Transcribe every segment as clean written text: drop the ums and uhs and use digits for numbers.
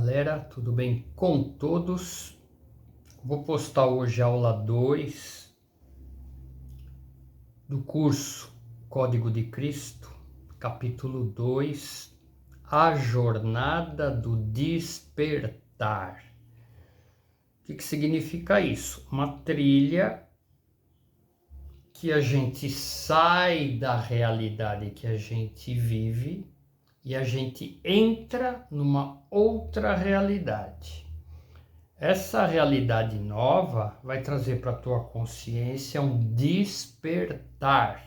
galera, tudo bem com todos? Vou postar hoje a aula 2 do curso Código de Cristo, capítulo 2, a jornada do despertar. O que significa isso? Uma trilha que a gente sai da realidade que a gente vive e a gente entra numa outra realidade. Essa realidade nova vai trazer para a tua consciência um despertar.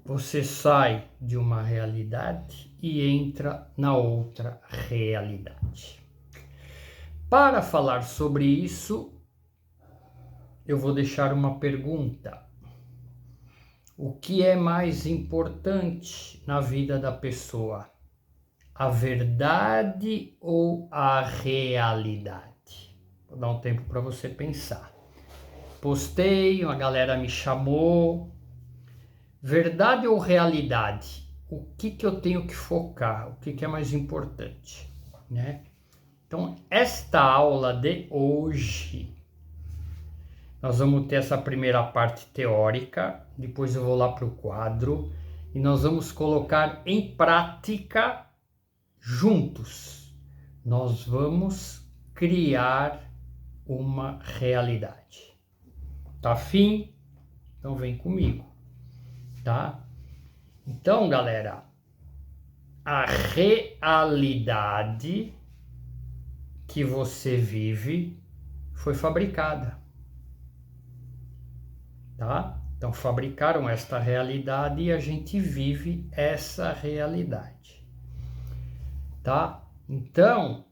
Você sai de uma realidade e entra na outra realidade. Para falar sobre isso, eu vou deixar uma pergunta. O que é mais importante na vida da pessoa? A verdade ou a realidade? Vou dar um tempo para você pensar. Postei, uma galera me chamou. Verdade ou realidade? O que eu tenho que focar? O que é mais importante, né? Então, esta aula de hoje, nós vamos ter essa primeira parte teórica, depois eu vou lá para o quadro e nós vamos colocar em prática juntos. Nós vamos criar uma realidade. Tá afim? Então vem comigo, tá? Então, galera, a realidade que você vive foi fabricada. Tá? Então fabricaram esta realidade e a gente vive essa realidade, tá? Então,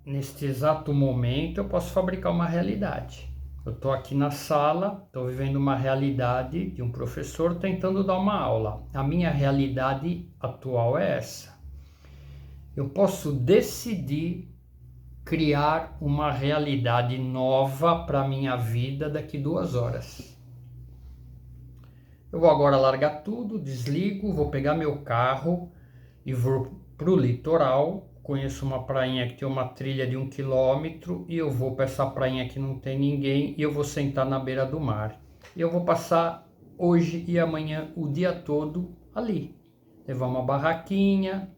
neste exato momento, eu posso fabricar uma realidade. Eu estou aqui na sala, estou vivendo uma realidade de um professor tentando dar uma aula. A minha realidade atual é essa. Eu posso decidir criar uma realidade nova para a minha vida daqui 2 horas. Eu vou agora largar tudo, desligo, vou pegar meu carro e vou para o litoral. Conheço uma prainha que tem uma trilha de 1 quilômetro e eu vou para essa prainha que não tem ninguém e eu vou sentar na beira do mar. E eu vou passar hoje e amanhã o dia todo ali. Levar uma barraquinha.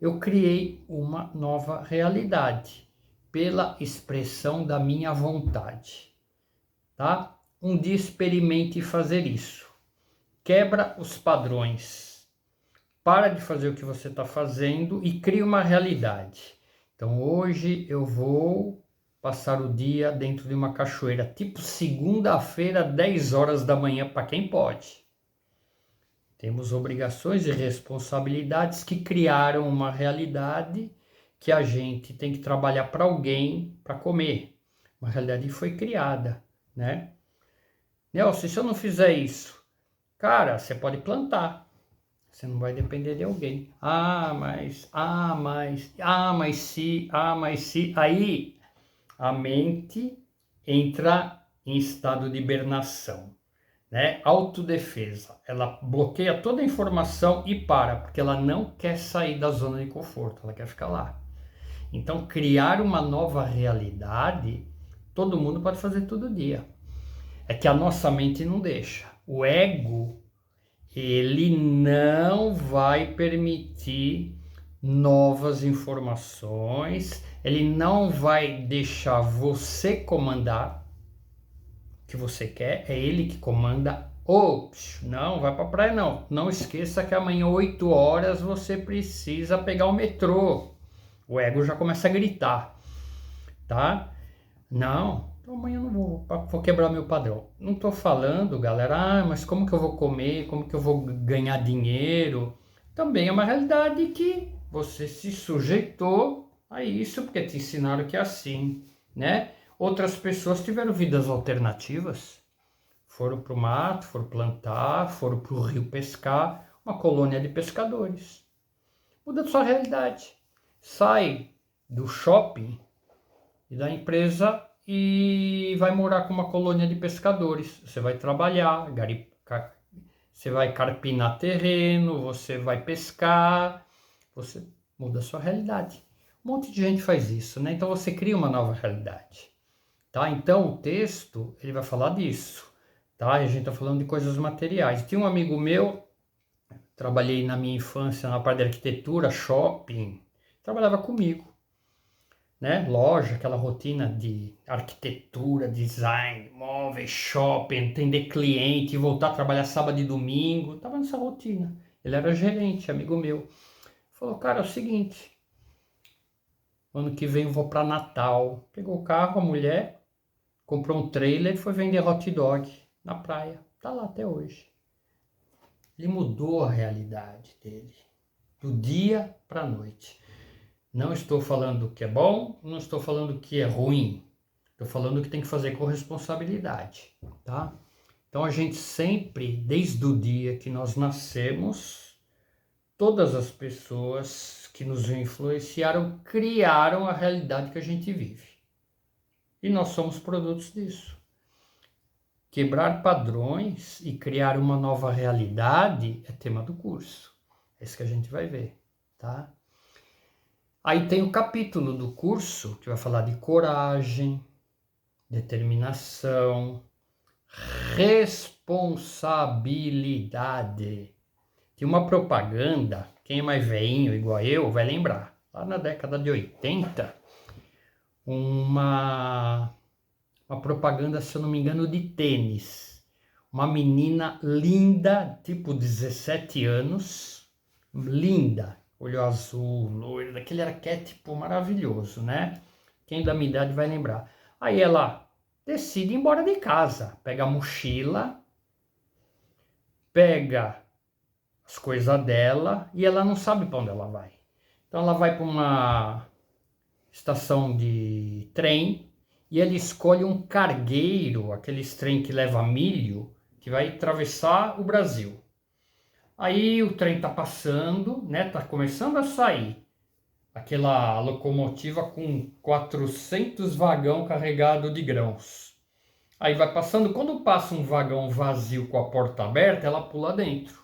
Eu criei uma nova realidade pela expressão da minha vontade, tá? Um dia experimente fazer isso. Quebra os padrões. Para de fazer o que você está fazendo e cria uma realidade. Então hoje eu vou passar o dia dentro de uma cachoeira, tipo segunda-feira, 10 horas da manhã, para quem pode. Temos obrigações e responsabilidades que criaram uma realidade que a gente tem que trabalhar para alguém para comer. Uma realidade que foi criada, né? Nelson, se eu não fizer isso, cara, você pode plantar. Você não vai depender de alguém. Mas se. Aí a mente entra em estado de hibernação, né? Autodefesa. Ela bloqueia toda a informação e para, porque ela não quer sair da zona de conforto, ela quer ficar lá. Então, criar uma nova realidade, todo mundo pode fazer todo dia. É que a nossa mente não deixa. O ego, ele não vai permitir novas informações, ele não vai deixar você comandar o que você quer, é ele que comanda. Não, vai pra praia não. Não esqueça que amanhã 8 horas você precisa pegar o metrô. O ego já começa a gritar, tá? Não, então amanhã eu não vou quebrar meu padrão. Não tô falando, galera, mas como que eu vou comer, como que eu vou ganhar dinheiro? Também é uma realidade que você se sujeitou a isso, porque te ensinaram que é assim, né? Outras pessoas tiveram vidas alternativas. Foram para o mato, foram plantar, foram para o rio pescar, uma colônia de pescadores. Muda a sua realidade. Sai do shopping e da empresa e vai morar com uma colônia de pescadores. Você vai trabalhar, você vai carpinar terreno, você vai pescar, você muda a sua realidade. Um monte de gente faz isso, né? Então você cria uma nova realidade, tá? Então o texto, ele vai falar disso, tá? E a gente tá falando de coisas materiais. Tinha um amigo meu, trabalhei na minha infância na parte de arquitetura, shopping, trabalhava comigo, né? Loja, aquela rotina de arquitetura, design, móveis, shopping, atender cliente, voltar a trabalhar sábado e domingo, tava nessa rotina. Ele era gerente, amigo meu. Falou, cara, é o seguinte, ano que vem eu vou para Natal. Pegou o carro, a mulher, comprou um trailer e foi vender hot dog na praia. Tá lá até hoje. Ele mudou a realidade dele, do dia para a noite. Não estou falando que é bom, não estou falando que é ruim. Estou falando que tem que fazer com responsabilidade, tá? Então a gente sempre, desde o dia que nós nascemos, todas as pessoas que nos influenciaram criaram a realidade que a gente vive. E nós somos produtos disso. Quebrar padrões e criar uma nova realidade é tema do curso. É isso que a gente vai ver, tá? Aí tem o capítulo do curso que vai falar de coragem, determinação, responsabilidade. Tinha uma propaganda, quem é mais veinho igual eu vai lembrar, lá na década de 80, uma propaganda, se eu não me engano, de tênis. Uma menina linda, tipo 17 anos, linda, olho azul, loiro, daquele arquétipo maravilhoso, né? Quem da minha idade vai lembrar. Aí ela decide ir embora de casa, pega a mochila, pega as coisas dela e ela não sabe para onde ela vai. Então ela vai para uma estação de trem e ele escolhe um cargueiro, aqueles trem que leva milho, que vai atravessar o Brasil. Aí o trem tá passando, né? Tá começando a sair. Aquela locomotiva com 400 vagão carregado de grãos. Aí vai passando, quando passa um vagão vazio com a porta aberta, ela pula dentro.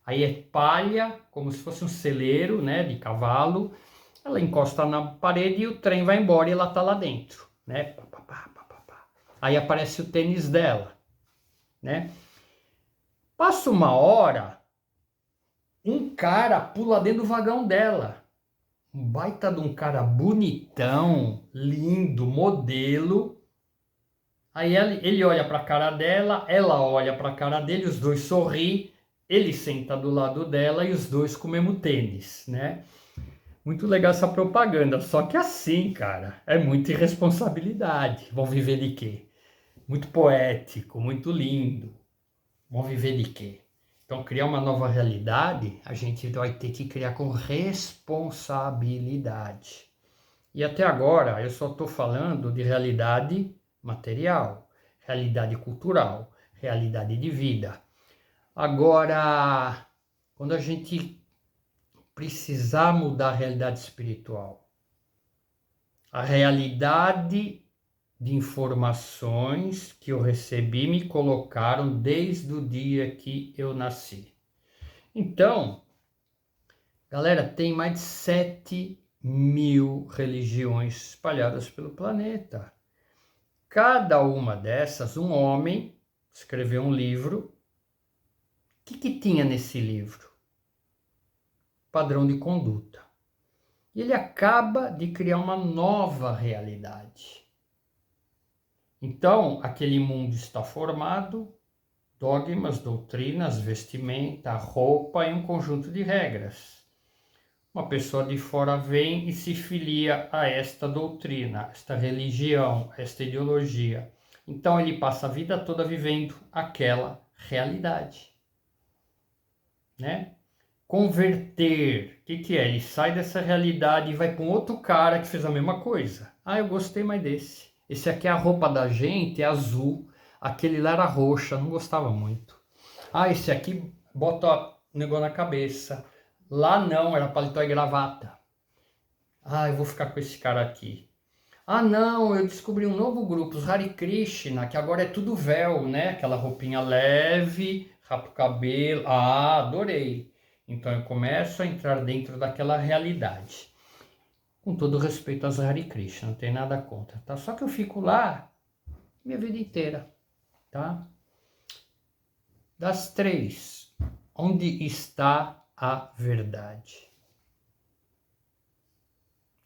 Aí é palha, como se fosse um celeiro, né, de cavalo. Ela encosta na parede e o trem vai embora e ela tá lá dentro, né? Pá, pá, pá, pá, pá, pá. Aí aparece o tênis dela, né? Passa uma hora, um cara pula dentro do vagão dela. Um baita de um cara bonitão, lindo, modelo. Aí ele olha para a cara dela, ela olha para a cara dele, os dois sorriem, ele senta do lado dela e os dois com o mesmo tênis, né? Muito legal essa propaganda, só que assim, cara, é muita irresponsabilidade. Vão viver de quê? Muito poético, muito lindo. Vão viver de quê? Então, criar uma nova realidade, a gente vai ter que criar com responsabilidade. E até agora, eu só estou falando de realidade material, realidade cultural, realidade de vida. Agora, quando a gente precisar mudar a realidade espiritual, a realidade de informações que eu recebi me colocaram desde o dia que eu nasci. Então, galera, tem mais de 7.000 religiões espalhadas pelo planeta. Cada uma dessas, um homem escreveu um livro. O que tinha nesse livro? Padrão de conduta. E ele acaba de criar uma nova realidade. Então, aquele mundo está formado, dogmas, doutrinas, vestimenta, roupa e um conjunto de regras. Uma pessoa de fora vem e se filia a esta doutrina, esta religião, esta ideologia. Então ele passa a vida toda vivendo aquela realidade, né? Converter, o que é? Ele sai dessa realidade e vai para um outro cara que fez a mesma coisa. Ah, eu gostei mais desse. Esse aqui é a roupa da gente, é azul. Aquele lá era roxa, não gostava muito. Ah, esse aqui bota o negócio na cabeça. Lá não, era paletó e gravata. Ah, eu vou ficar com esse cara aqui. Ah, não, eu descobri um novo grupo, os Hare Krishna, que agora é tudo véu, né? Aquela roupinha leve, rapa o cabelo. Ah, adorei. Então eu começo a entrar dentro daquela realidade. Com todo respeito às Hare Krishna, não tem nada contra, tá? Só que eu fico lá minha vida inteira, tá? Das três, onde está a verdade?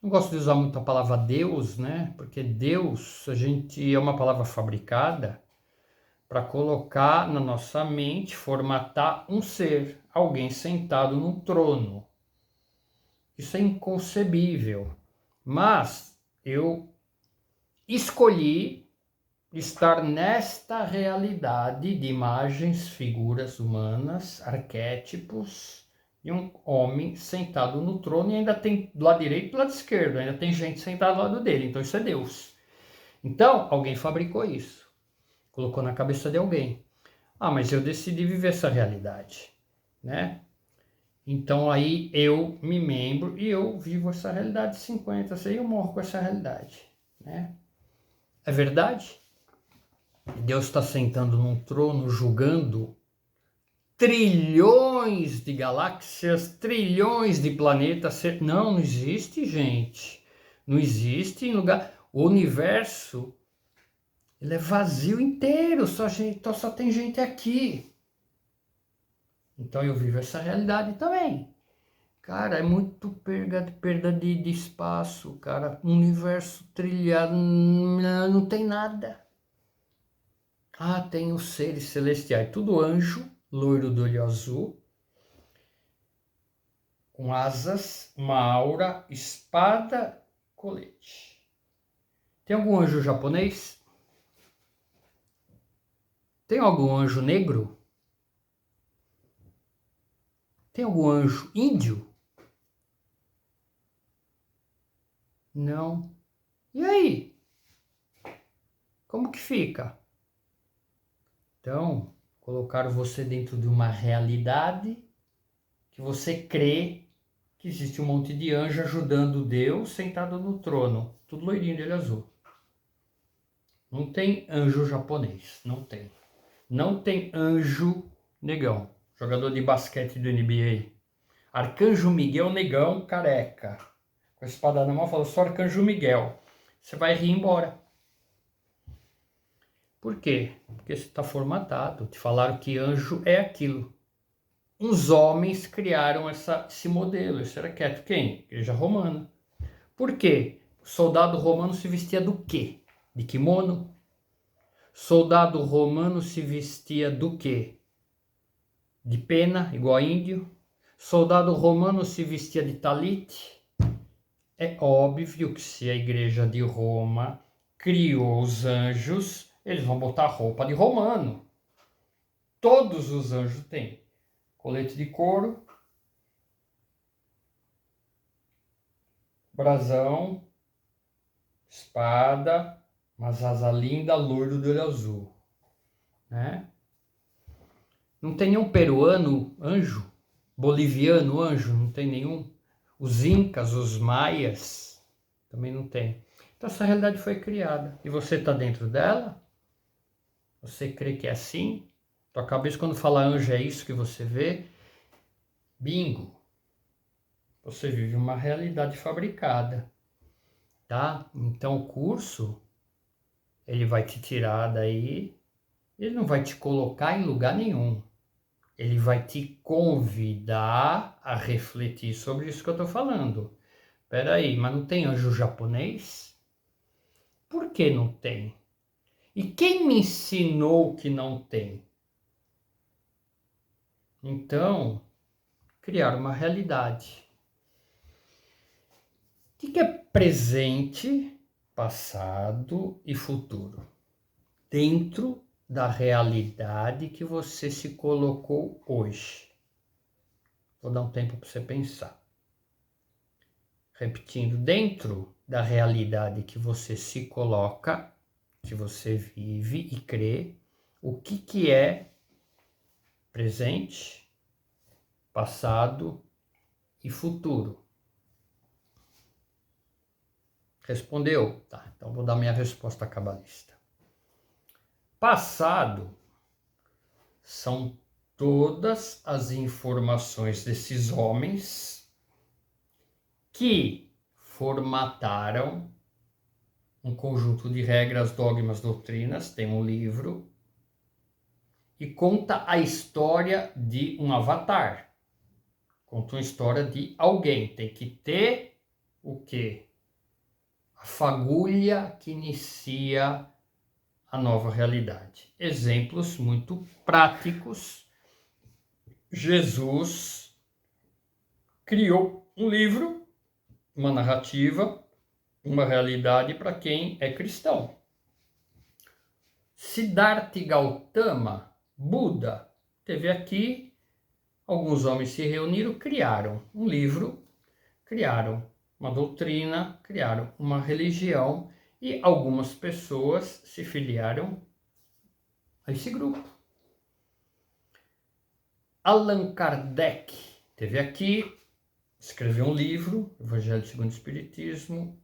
Não gosto de usar muito a palavra Deus, né? Porque Deus, a gente é uma palavra fabricada para colocar na nossa mente, formatar um ser, alguém sentado num trono. Isso é inconcebível. Mas eu escolhi estar nesta realidade de imagens, figuras humanas, arquétipos de um homem sentado no trono e ainda tem do lado direito e do lado esquerdo, ainda tem gente sentada ao lado dele, então isso é Deus. Então, alguém fabricou isso, colocou na cabeça de alguém. Ah, mas eu decidi viver essa realidade, né? Então aí eu me membro e eu vivo essa realidade 50, assim, eu morro com essa realidade, né? É verdade? Deus está sentando num trono julgando trilhões de galáxias, trilhões de planetas. Não, não existe, gente. Não existe em lugar. O universo, ele é vazio inteiro, só tem gente aqui. Então eu vivo essa realidade também. Cara, é muito perda de espaço, cara. Um universo trilhado, não tem nada. Ah, tem os seres celestiais, tudo anjo, loiro do olho azul, com asas, uma aura, espada, colete. Tem algum anjo japonês? Tem algum anjo negro? Tem algum anjo índio? Não. E aí? Como que fica? Então, colocaram você dentro de uma realidade que você crê que existe um monte de anjo ajudando Deus sentado no trono, tudo loirinho de olho azul. Não tem anjo japonês, não tem. Não tem anjo negão, jogador de basquete do NBA. Arcanjo Miguel negão careca. Com a espada na mão, falou, sou Arcanjo Miguel. Você vai rir embora. Por quê? Porque você está formatado. Te falaram que anjo é aquilo. Uns homens criaram esse modelo, esse arquétipo. Quem? Igreja Romana. Por quê? O soldado romano se vestia do quê? De kimono? Soldado romano se vestia do quê? De pena, igual a índio. Soldado romano se vestia de talite. É óbvio que se a igreja de Roma criou os anjos, eles vão botar roupa de romano. Todos os anjos têm colete de couro, brasão, espada, umas asas lindas, loiro do olho azul, né? Não tem nenhum peruano anjo, boliviano anjo, não tem nenhum. Os incas, os maias, também não tem. Então essa realidade foi criada e você está dentro dela? Você crê que é assim? Tua cabeça quando fala anjo é isso que você vê? Bingo! Você vive uma realidade fabricada, tá? Então o curso, ele vai te tirar daí, ele não vai te colocar em lugar nenhum. Ele vai te convidar a refletir sobre isso que eu estou falando. Peraí, mas não tem anjo japonês? Por que não tem? E quem me ensinou que não tem? Então, criar uma realidade. O que é presente, passado e futuro? Dentro da realidade que você se colocou hoje. Vou dar um tempo para você pensar. Repetindo, dentro da realidade que você se coloca, que você vive e crê, o que é presente, passado e futuro? Respondeu? Tá, então vou dar minha resposta cabalista. Passado são todas as informações desses homens que formataram um conjunto de regras, dogmas, doutrinas, tem um livro, e conta a história de um avatar. Conta uma história de alguém. Tem que ter o quê? A fagulha que inicia a nova realidade. Exemplos muito práticos. Jesus criou um livro, uma narrativa, uma realidade para quem é cristão. Siddhartha Gautama, Buda, teve aqui, alguns homens se reuniram, criaram um livro, criaram uma doutrina, criaram uma religião e algumas pessoas se filiaram a esse grupo. Allan Kardec teve aqui, escreveu um livro, Evangelho segundo o Espiritismo,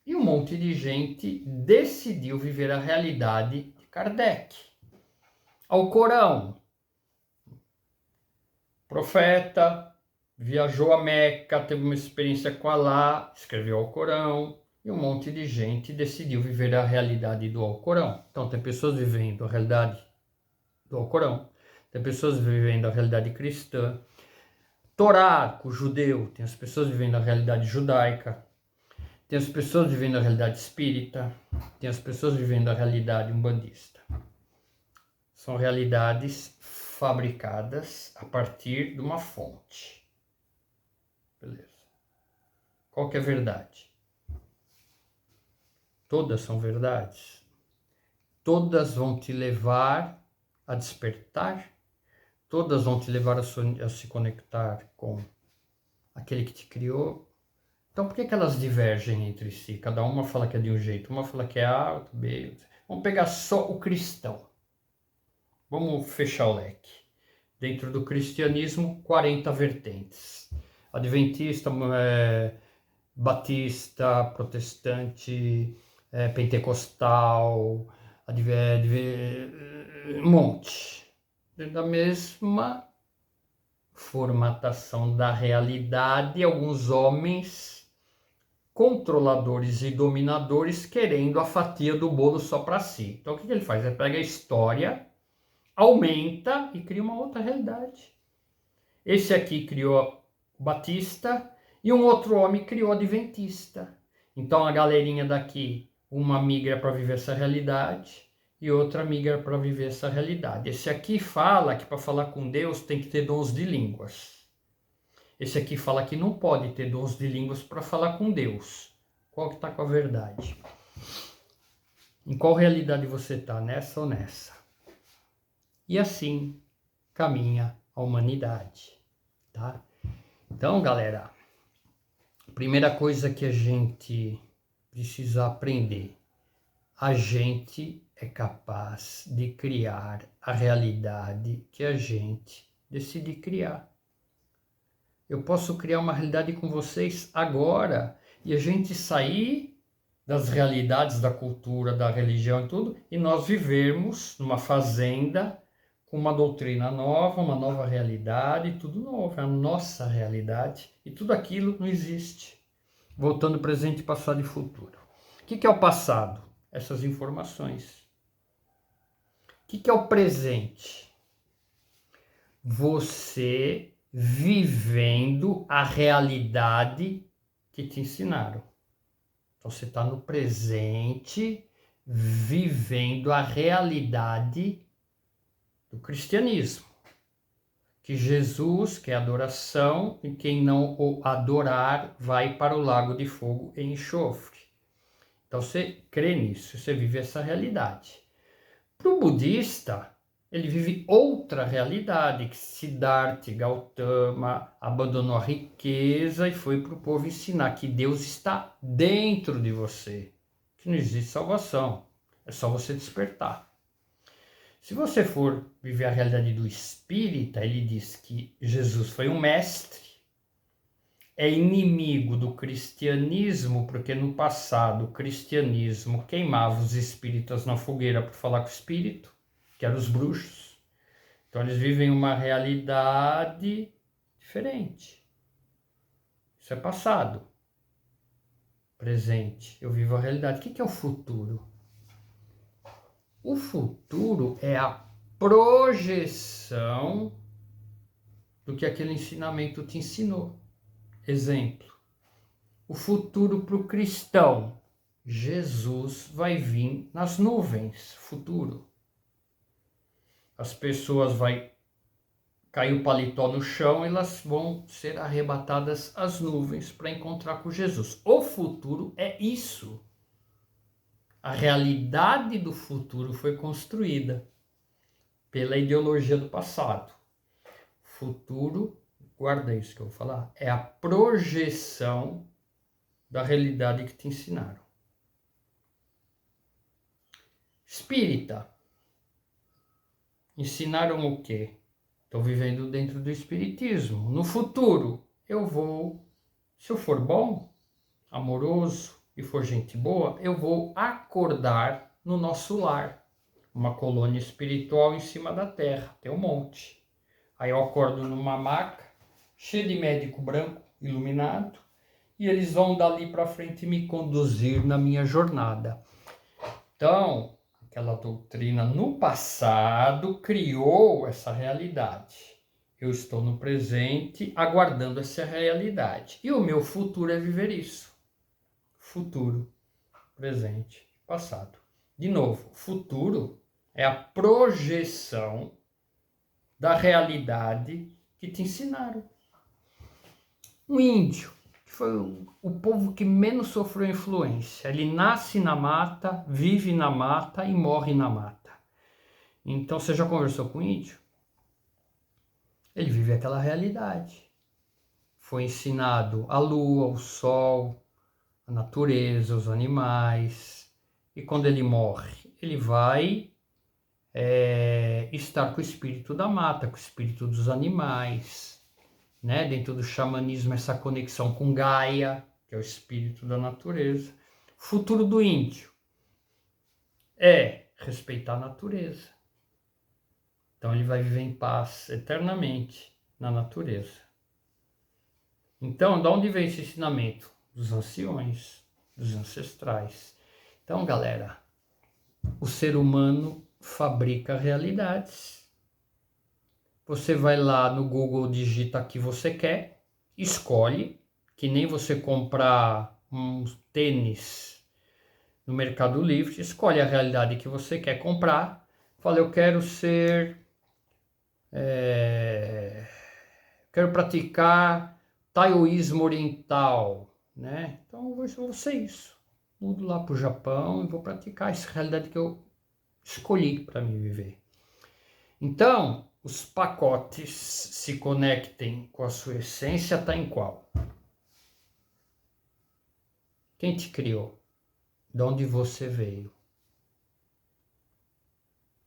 e um monte de gente decidiu viver a realidade de Kardec. Alcorão, profeta, viajou a Meca, teve uma experiência com Alá, escreveu Alcorão, e um monte de gente decidiu viver a realidade do Alcorão. Então tem pessoas vivendo a realidade do Alcorão, tem pessoas vivendo a realidade cristã, Torá, o judeu, tem as pessoas vivendo a realidade judaica, tem as pessoas vivendo a realidade espírita, tem as pessoas vivendo a realidade umbandista. São realidades fabricadas a partir de uma fonte. Beleza. Qual que é a verdade? Todas são verdades. Todas vão te levar a despertar. Todas vão te levar a se conectar com aquele que te criou. Então, por que elas divergem entre si? Cada uma fala que é de um jeito, uma fala que é A, outra B. Vamos pegar só o cristão. Vamos fechar o leque. Dentro do cristianismo, 40 vertentes. Adventista, batista, protestante, pentecostal, um monte. Dentro da mesma formatação da realidade, alguns homens controladores e dominadores querendo a fatia do bolo só para si. Então o que ele faz? Ele pega a história, aumenta e cria uma outra realidade. Esse aqui criou o batista e um outro homem criou o adventista. Então a galerinha daqui, uma migra para viver essa realidade e outra migra para viver essa realidade. Esse aqui fala que para falar com Deus tem que ter dons de línguas. Esse aqui fala que não pode ter dons de línguas para falar com Deus. Qual que está com a verdade? Em qual realidade você está? Nessa ou nessa? E assim caminha a humanidade, tá? Então, galera, a primeira coisa que a gente precisa aprender, a gente é capaz de criar a realidade que a gente decide criar. Eu posso criar uma realidade com vocês agora e a gente sair das realidades da cultura, da religião e tudo, e nós vivermos numa fazenda com uma doutrina nova, uma nova realidade, tudo novo, é a nossa realidade e tudo aquilo não existe. Voltando presente, passado e futuro. O que é o passado? Essas informações. O que é o presente? Você vivendo a realidade que te ensinaram. Então você está no presente, vivendo a realidade do cristianismo. Que Jesus, que é adoração, e quem não o adorar vai para o lago de fogo e enxofre. Então você crê nisso, você vive essa realidade. Para o budista, ele vive outra realidade, que Siddhartha Gautama abandonou a riqueza e foi para o povo ensinar que Deus está dentro de você, que não existe salvação, é só você despertar. Se você for viver a realidade do espírita, ele diz que Jesus foi um mestre, é inimigo do cristianismo, porque no passado o cristianismo queimava os espíritas na fogueira para falar com o espírito, que eram os bruxos. Então eles vivem uma realidade diferente. Isso é passado. Presente. Eu vivo a realidade. O que é o futuro? O futuro é a projeção do que aquele ensinamento te ensinou. Exemplo. O futuro para o cristão. Jesus vai vir nas nuvens. Futuro. As pessoas vai cair o paletó no chão e elas vão ser arrebatadas às nuvens para encontrar com Jesus. O futuro é isso. A realidade do futuro foi construída pela ideologia do passado. Futuro, guarda isso que eu vou falar, é a projeção da realidade que te ensinaram. Espírita. Ensinaram o quê? Estou vivendo dentro do espiritismo. No futuro, eu vou, se eu for bom, amoroso e for gente boa, eu vou acordar no nosso lar. Uma colônia espiritual em cima da terra, tem um monte. Aí eu acordo numa maca, cheia de médico branco, iluminado, e eles vão dali para frente me conduzir na minha jornada. Então, aquela doutrina no passado criou essa realidade. Eu estou no presente aguardando essa realidade. E o meu futuro é viver isso. Futuro, presente, passado. De novo, futuro é a projeção da realidade que te ensinaram. Um índio, que foi o povo que menos sofreu influência. Ele nasce na mata, vive na mata e morre na mata. Então, você já conversou com o índio? Ele vive aquela realidade. Foi ensinado a lua, o sol, a natureza, os animais. E quando ele morre, ele vai estar com o espírito da mata, com o espírito dos animais. Né? Dentro do xamanismo, essa conexão com Gaia, que é o espírito da natureza. O futuro do índio é respeitar a natureza. Então ele vai viver em paz eternamente na natureza. Então, de onde vem esse ensinamento? Dos anciões, dos ancestrais. Então, galera, o ser humano fabrica realidades. Você vai lá no Google, digita o que você quer, escolhe, que nem você comprar uns tênis no Mercado Livre, escolhe a realidade que você quer comprar, fala, eu quero quero praticar taoísmo oriental, né? Então eu vou ser isso, mudo lá para o Japão e vou praticar essa realidade que eu escolhi para me viver. Então, os pacotes se conectem com a sua essência, está em qual? Quem te criou? De onde você veio?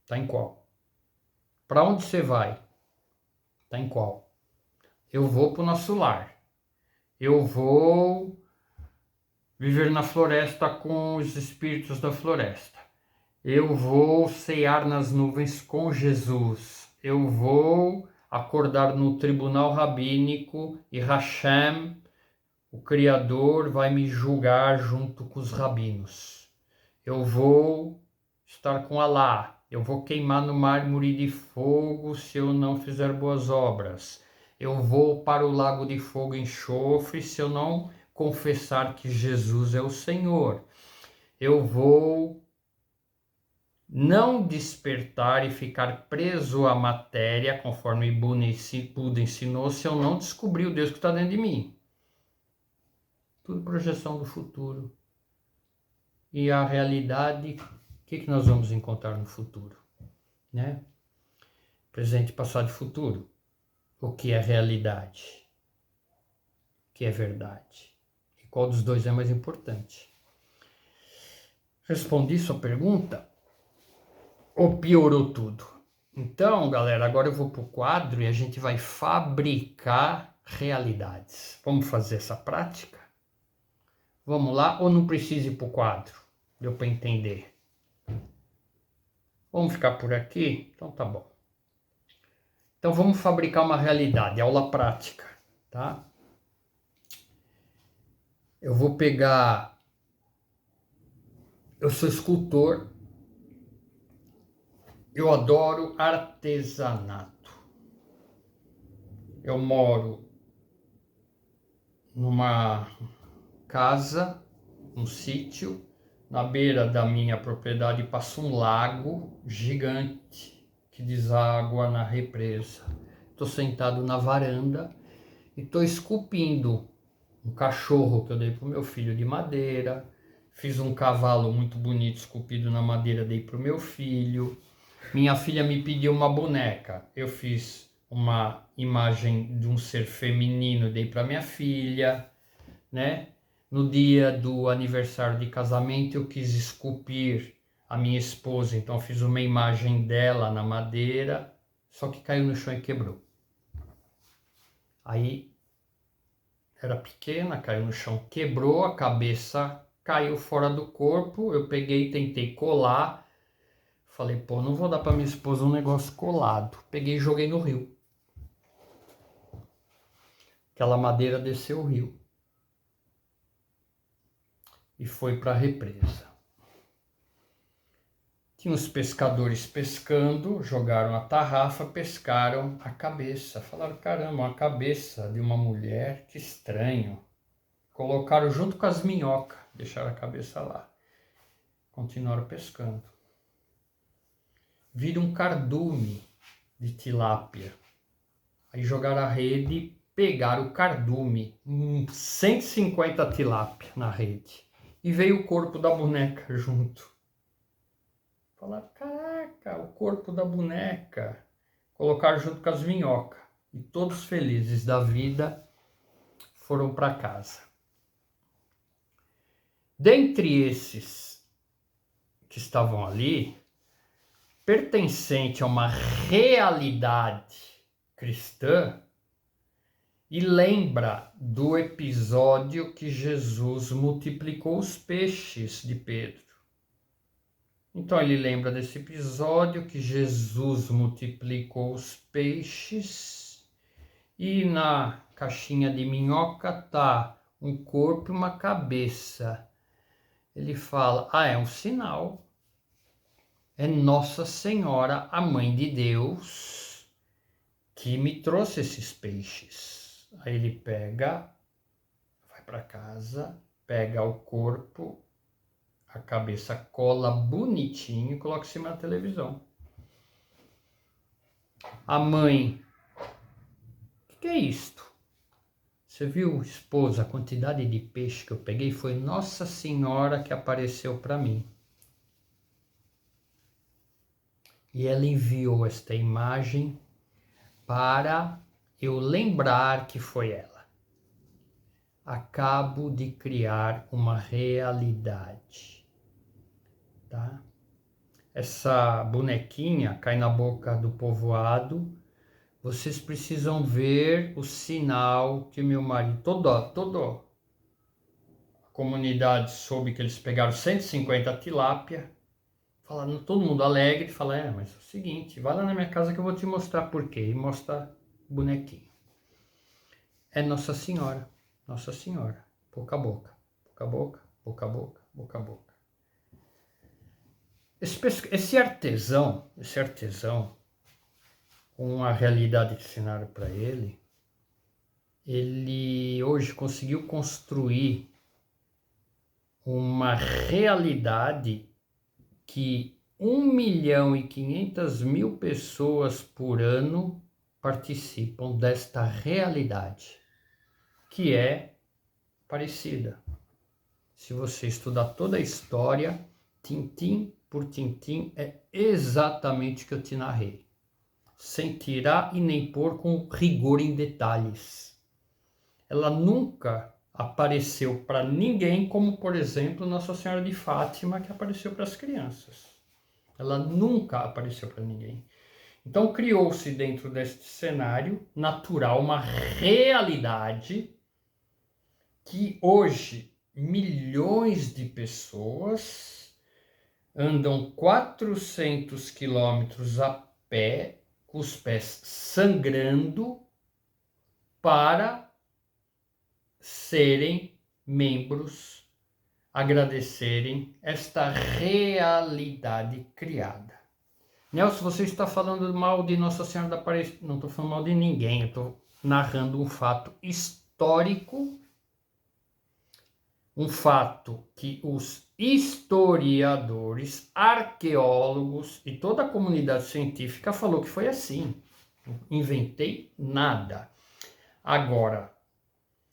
Está em qual? Para onde você vai? Está em qual? Eu vou para o nosso lar. Eu vou viver na floresta com os espíritos da floresta. Eu vou cear nas nuvens com Jesus. Eu vou acordar no tribunal rabínico e Hashem, o Criador, vai me julgar junto com os rabinos. Eu vou estar com Alá. Eu vou queimar no mármore de fogo se eu não fizer boas obras. Eu vou para o lago de fogo e enxofre se eu não confessar que Jesus é o Senhor. Eu vou não despertar e ficar preso à matéria, conforme Buda ensinou, se eu não descobrir o Deus que está dentro de mim. Tudo projeção do futuro. E a realidade, o que nós vamos encontrar no futuro? Né? Presente, passado e futuro. O que é realidade? O que é verdade? E qual dos dois é mais importante? Respondi sua pergunta? Ou piorou tudo? Então, galera, agora eu vou para o quadro e a gente vai fabricar realidades. Vamos fazer essa prática? Vamos lá? Ou não precisa ir para o quadro? Deu para entender? Vamos ficar por aqui? Então tá bom. Então vamos fabricar uma realidade, aula prática, tá? Eu vou pegar... Eu sou escultor, eu adoro artesanato. Eu moro numa casa, um sítio, na beira da minha propriedade passa um lago gigante que deságua na represa. Estou sentado na varanda e estou esculpindo um cachorro que eu dei para o meu filho de madeira, fiz um cavalo muito bonito esculpido na madeira, dei para o meu filho. Minha filha me pediu uma boneca, eu fiz uma imagem de um ser feminino, dei para minha filha, né? No dia do aniversário de casamento eu quis esculpir a minha esposa, então fiz uma imagem dela na madeira, só que caiu no chão e quebrou. Aí era pequena, caiu no chão, quebrou, a cabeça caiu fora do corpo, eu peguei e tentei colar, falei, pô, não vou dar para minha esposa um negócio colado, peguei e joguei no rio. Aquela madeira desceu o rio e foi para a represa. Tinha os pescadores pescando, jogaram a tarrafa, pescaram a cabeça. Falaram, caramba, uma cabeça de uma mulher, que estranho. Colocaram junto com as minhocas, deixaram a cabeça lá. Continuaram pescando. Viram um cardume de tilápia. Aí jogaram a rede, pegaram o cardume, 150 tilápia na rede. E veio o corpo da boneca junto. Falaram, caraca, o corpo da boneca. Colocaram junto com as minhocas. E todos felizes da vida foram para casa. Dentre esses que estavam ali, pertencente a uma realidade cristã, e lembra do episódio que Jesus multiplicou os peixes de Pedro. Então ele lembra desse episódio que Jesus multiplicou os peixes e na caixinha de minhoca tá um corpo e uma cabeça. Ele fala, é um sinal. É Nossa Senhora, a Mãe de Deus, que me trouxe esses peixes. Aí ele pega, vai para casa, pega o corpo, a cabeça cola bonitinho e coloca em cima da televisão. A mãe, o que é isto? Você viu, esposa, a quantidade de peixe que eu peguei? Foi Nossa Senhora que apareceu para mim. E ela enviou esta imagem para eu lembrar que foi ela. Acabo de criar uma realidade. Tá? Essa bonequinha cai na boca do povoado. Vocês precisam ver o sinal que meu marido... Toda a comunidade soube que eles pegaram 150 tilápia. Falaram, todo mundo alegre. Fala, mas é o seguinte, vai lá na minha casa que eu vou te mostrar por quê. E mostra o bonequinho. É Nossa Senhora. Nossa Senhora. Boca a boca. Boca a boca. Boca a boca. Boca a boca. Esse artesão, com a realidade que ensinaram para ele hoje conseguiu construir uma realidade que 1.500.000 pessoas por ano participam desta realidade, que é parecida. Se você estudar toda a história, tintim por tintim, é exatamente o que eu te narrei, sem tirar e nem pôr, com rigor em detalhes. Ela nunca apareceu para ninguém, como por exemplo Nossa Senhora de Fátima, que apareceu para as crianças. Ela nunca apareceu para ninguém. Então criou-se dentro deste cenário natural uma realidade que hoje milhões de pessoas andam 400 quilômetros a pé com os pés sangrando para serem membros, agradecerem esta realidade criada. Nelson, você está falando mal de Nossa Senhora da Aparecida. Não estou falando mal de ninguém, eu estou narrando um fato histórico, um fato que os historiadores, arqueólogos e toda a comunidade científica falou que foi assim. Não inventei nada. Agora,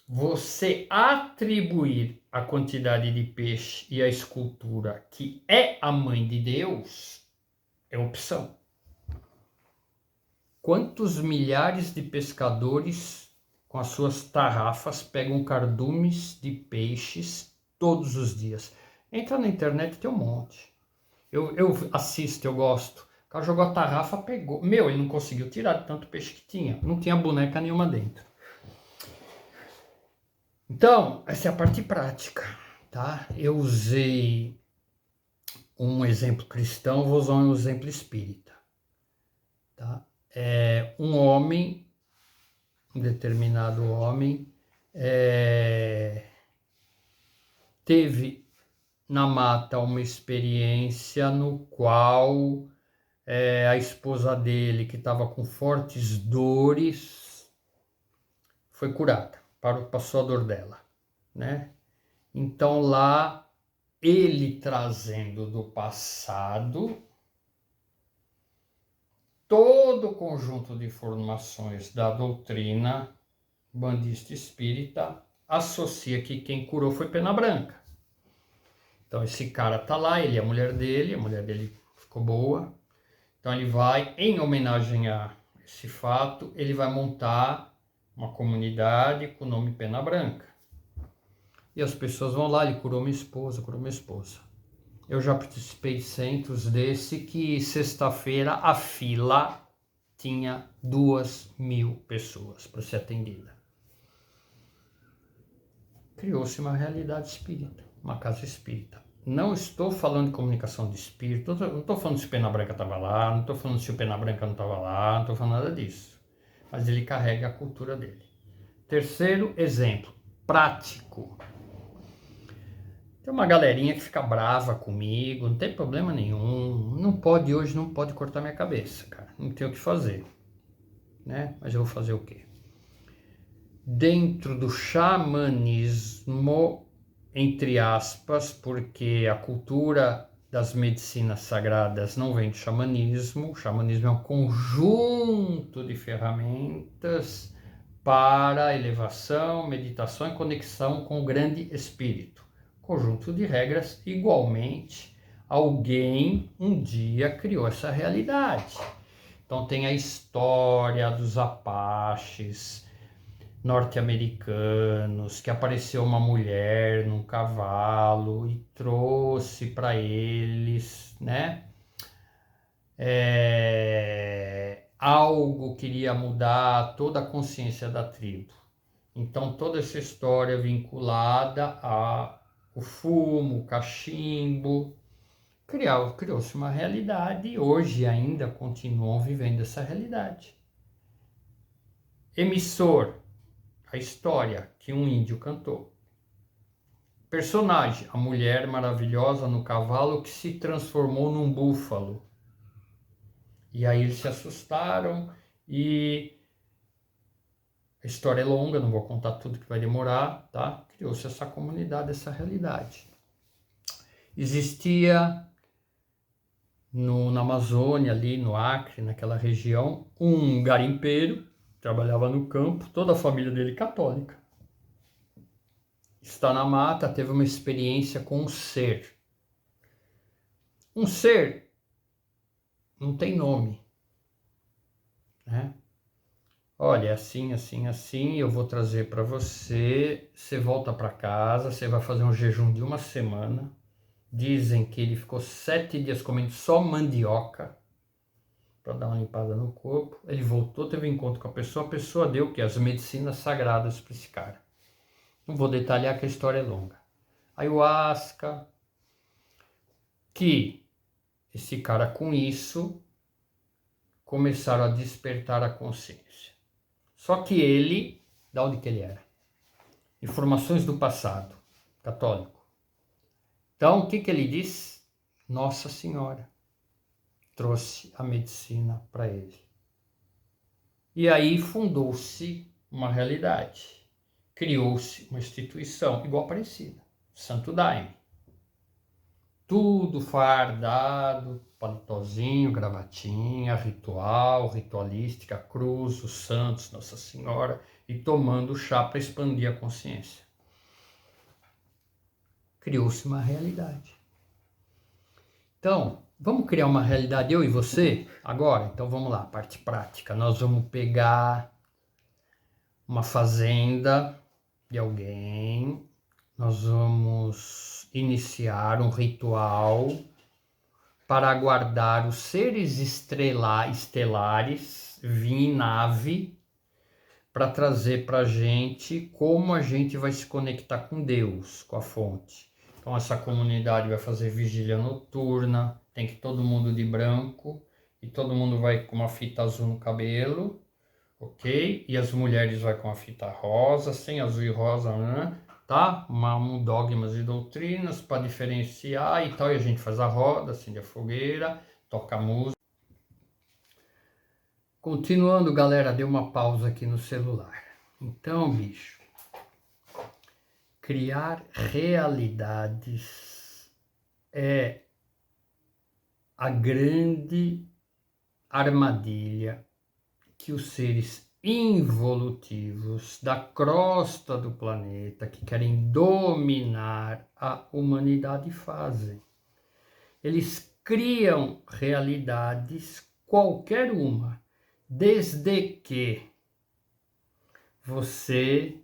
você atribuir a quantidade de peixe e a escultura que é a mãe de Deus é opção. Quantos milhares de pescadores com as suas tarrafas pegam cardumes de peixes todos os dias? Entra na internet, tem um monte. Eu assisto, eu gosto. O cara jogou a tarrafa, pegou. Meu, ele não conseguiu tirar de tanto peixe que tinha. Não tinha boneca nenhuma dentro. Então, essa é a parte prática, tá? Eu usei um exemplo cristão, vou usar um exemplo espírita, tá? Um homem, um determinado homem, teve na mata uma experiência no qual a esposa dele, que estava com fortes dores, foi curada, passou a dor dela, né? Então lá, ele trazendo do passado todo o conjunto de informações da doutrina bandista espírita, associa que quem curou foi Pena Branca. Então esse cara tá lá, ele é a mulher dele ficou boa. Então ele vai, em homenagem a esse fato, ele vai montar uma comunidade com o nome Pena Branca. E as pessoas vão lá, ele curou minha esposa. Eu já participei de centros desse que sexta-feira a fila tinha 2.000 pessoas para ser atendida. Criou-se uma realidade espírita, uma casa espírita. Não estou falando de comunicação de espírito, não estou falando se o Pena Branca estava lá, não estou falando se o Pena Branca não estava lá, não estou falando nada disso. Mas ele carrega a cultura dele. Terceiro exemplo, prático. Tem uma galerinha que fica brava comigo, não tem problema nenhum. Hoje não pode cortar minha cabeça, cara. Não tem o que fazer, né? Mas eu vou fazer o quê? Dentro do xamanismo, entre aspas, porque a cultura das medicinas sagradas não vem do xamanismo. O xamanismo é um conjunto de ferramentas para elevação, meditação e conexão com o grande espírito. Conjunto de regras, igualmente, alguém um dia criou essa realidade. Então tem a história dos Apaches norte-americanos, que apareceu uma mulher num cavalo e trouxe para eles, né? Algo queria mudar toda a consciência da tribo. Então toda essa história vinculada ao fumo, o cachimbo, criou-se uma realidade e hoje ainda continuam vivendo essa realidade. Emissor, a história que um índio cantou. Personagem, a mulher maravilhosa no cavalo que se transformou num búfalo. E aí eles se assustaram e a história é longa, não vou contar tudo que vai demorar, tá? Criou-se essa comunidade, essa realidade. Existia na Amazônia, ali no Acre, naquela região, um garimpeiro, trabalhava no campo, toda a família dele católica. Está na mata, teve uma experiência com um ser. Um ser não tem nome, né? Olha, assim, eu vou trazer para você, você volta para casa, você vai fazer um jejum de 1 semana. Dizem que ele ficou 7 dias comendo só mandioca para dar uma limpada no corpo. Ele voltou, teve encontro com a pessoa deu o quê? As medicinas sagradas para esse cara. Não vou detalhar que a história é longa. Ayahuasca, que esse cara com isso começaram a despertar a consciência. Só que ele, de onde que ele era? Informações do passado, católico. Então, o que ele disse? Nossa Senhora trouxe a medicina para ele. E aí fundou-se uma realidade. Criou-se uma instituição igual parecida. Santo Daime. Tudo fardado, palitozinho, gravatinha, ritual, ritualística, cruz, os santos, Nossa Senhora, e tomando chá para expandir a consciência. Criou-se uma realidade. Então, vamos criar uma realidade, eu e você, agora? Então vamos lá, parte prática. Nós vamos pegar uma fazenda de alguém, nós vamos iniciar um ritual para aguardar os seres estelares vir em nave para trazer para a gente como a gente vai se conectar com Deus, com a fonte. Então essa comunidade vai fazer vigília noturna, tem que todo mundo de branco e todo mundo vai com uma fita azul no cabelo, ok? E as mulheres vai com a fita rosa, sem azul e rosa, né? Tá? Dogmas e doutrinas para diferenciar e tal, e a gente faz a roda, acende a fogueira, toca a música. Continuando, galera, deu uma pausa aqui no celular. Então, bicho, criar realidades é a grande armadilha que os seres involutivos da crosta do planeta que querem dominar a humanidade fazem. Eles criam realidades, qualquer uma, desde que você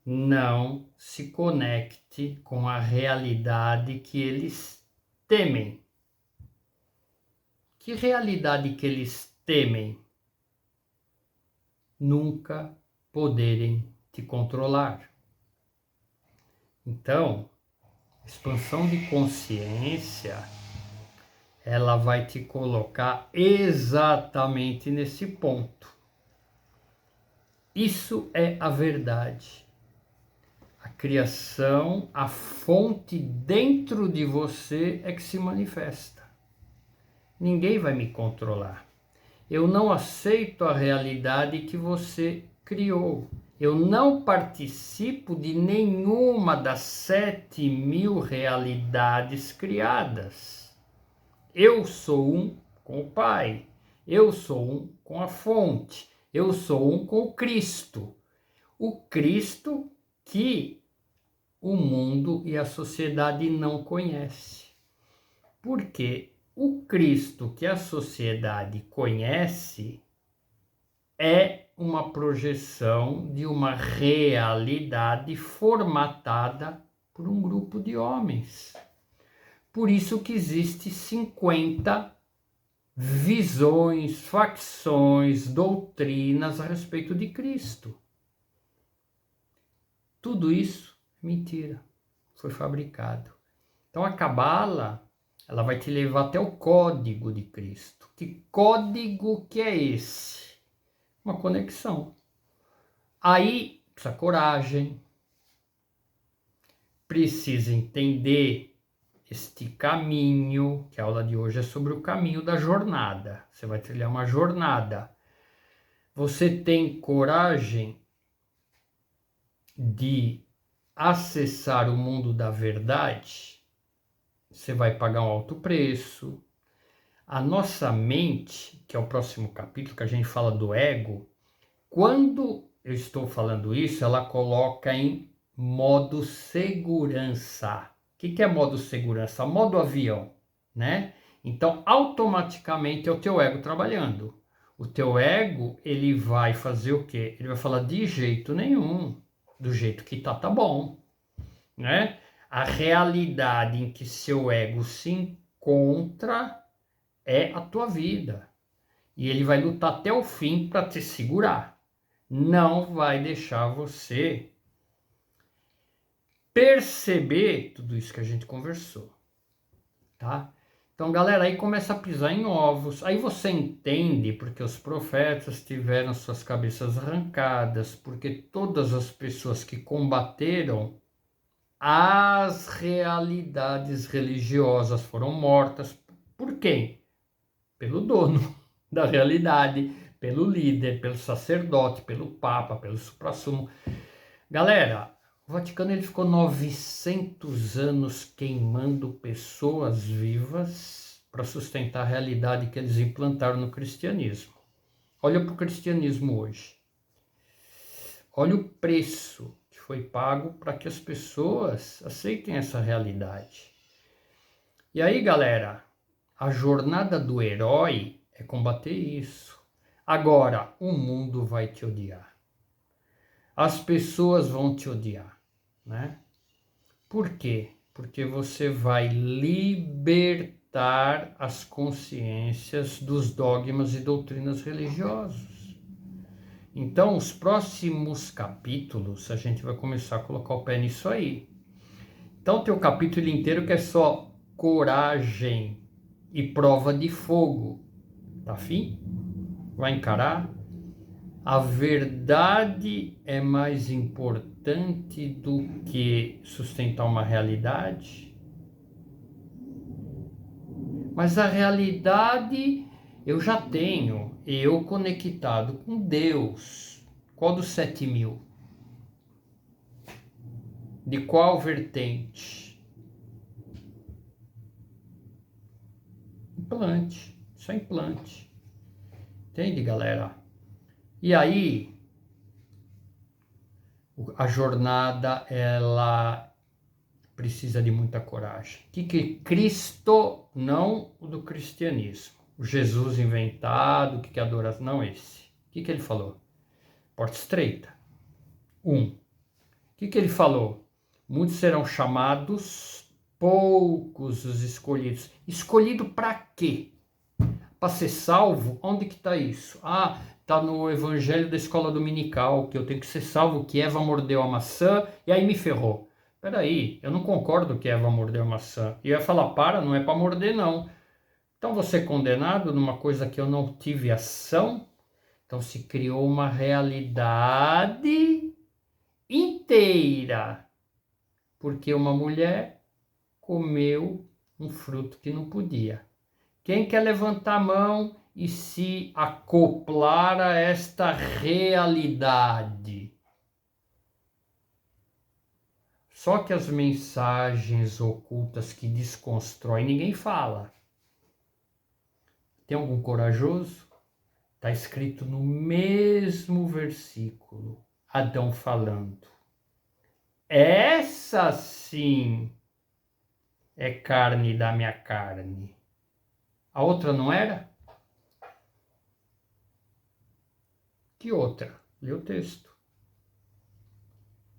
não se conecte com a realidade que eles temem. Que realidade que eles temem? Nunca poderem te controlar. Então, expansão de consciência, ela vai te colocar exatamente nesse ponto. Isso é a verdade. A criação, a fonte dentro de você é que se manifesta. Ninguém vai me controlar. Eu não aceito a realidade que você criou. Eu não participo de nenhuma das 7.000 realidades criadas. Eu sou um com o Pai. Eu sou um com a fonte. Eu sou um com o Cristo. O Cristo que o mundo e a sociedade não conhece. Porque o Cristo que a sociedade conhece é uma projeção de uma realidade formatada por um grupo de homens. Por isso que existe 50 visões, facções, doutrinas a respeito de Cristo. Tudo isso é mentira, foi fabricado. Então a Cabala, ela vai te levar até o código de Cristo. Que código que é esse? Uma conexão. Aí precisa coragem, precisa entender este caminho, que a aula de hoje é sobre o caminho da jornada. Você vai trilhar uma jornada. Você tem coragem de acessar o mundo da verdade? Você vai pagar um alto preço. A nossa mente, que é o próximo capítulo, que a gente fala do ego, quando eu estou falando isso, ela coloca em modo segurança. O que é modo segurança? Modo avião, né? Então, automaticamente é o teu ego trabalhando. O teu ego, ele vai fazer o quê? Ele vai falar de jeito nenhum. Do jeito que tá bom, né? A realidade em que seu ego se encontra é a tua vida. E ele vai lutar até o fim para te segurar. Não vai deixar você perceber tudo isso que a gente conversou, tá? Então, galera, aí começa a pisar em ovos. Aí você entende porque os profetas tiveram suas cabeças arrancadas, porque todas as pessoas que combateram as realidades religiosas foram mortas. Por quem? Pelo dono da realidade, pelo líder, pelo sacerdote, pelo papa, pelo suprassumo. Galera, o Vaticano ele ficou 900 anos queimando pessoas vivas para sustentar a realidade que eles implantaram no cristianismo. Olha para o cristianismo hoje. Olha o preço que foi pago para que as pessoas aceitem essa realidade. E aí, galera, a jornada do herói é combater isso. Agora, o mundo vai te odiar. As pessoas vão te odiar, né? Por quê? Porque você vai libertar as consciências dos dogmas e doutrinas religiosos. Então, os próximos capítulos, a gente vai começar a colocar o pé nisso aí. Então, tem o capítulo inteiro que é só coragem e prova de fogo. Tá afim? Vai encarar? A verdade é mais importante do que sustentar uma realidade? Mas a realidade eu já tenho, eu conectado com Deus. Qual dos 7.000? De qual vertente? Implante, só implante. Entende, galera? E aí, a jornada, ela precisa de muita coragem. O que Cristo, não o do cristianismo. O Jesus inventado, o que adora, não esse. O que ele falou? Porta estreita. O que ele falou? Muitos serão chamados, poucos os escolhidos. Escolhido para quê? Para ser salvo? Onde que está isso? Ah, está no evangelho da escola dominical, que eu tenho que ser salvo, que Eva mordeu a maçã e aí me ferrou. Peraí, eu não concordo que Eva mordeu a maçã. E eu ia falar, não é para morder não. Então você é condenado numa coisa que eu não tive ação? Então se criou uma realidade inteira. Porque uma mulher comeu um fruto que não podia. Quem quer levantar a mão e se acoplar a esta realidade? Só que as mensagens ocultas que desconstroem, ninguém fala. Tem algum corajoso? Está escrito no mesmo versículo, Adão falando. Essa sim é carne da minha carne. A outra não era? Que outra? Lê o texto.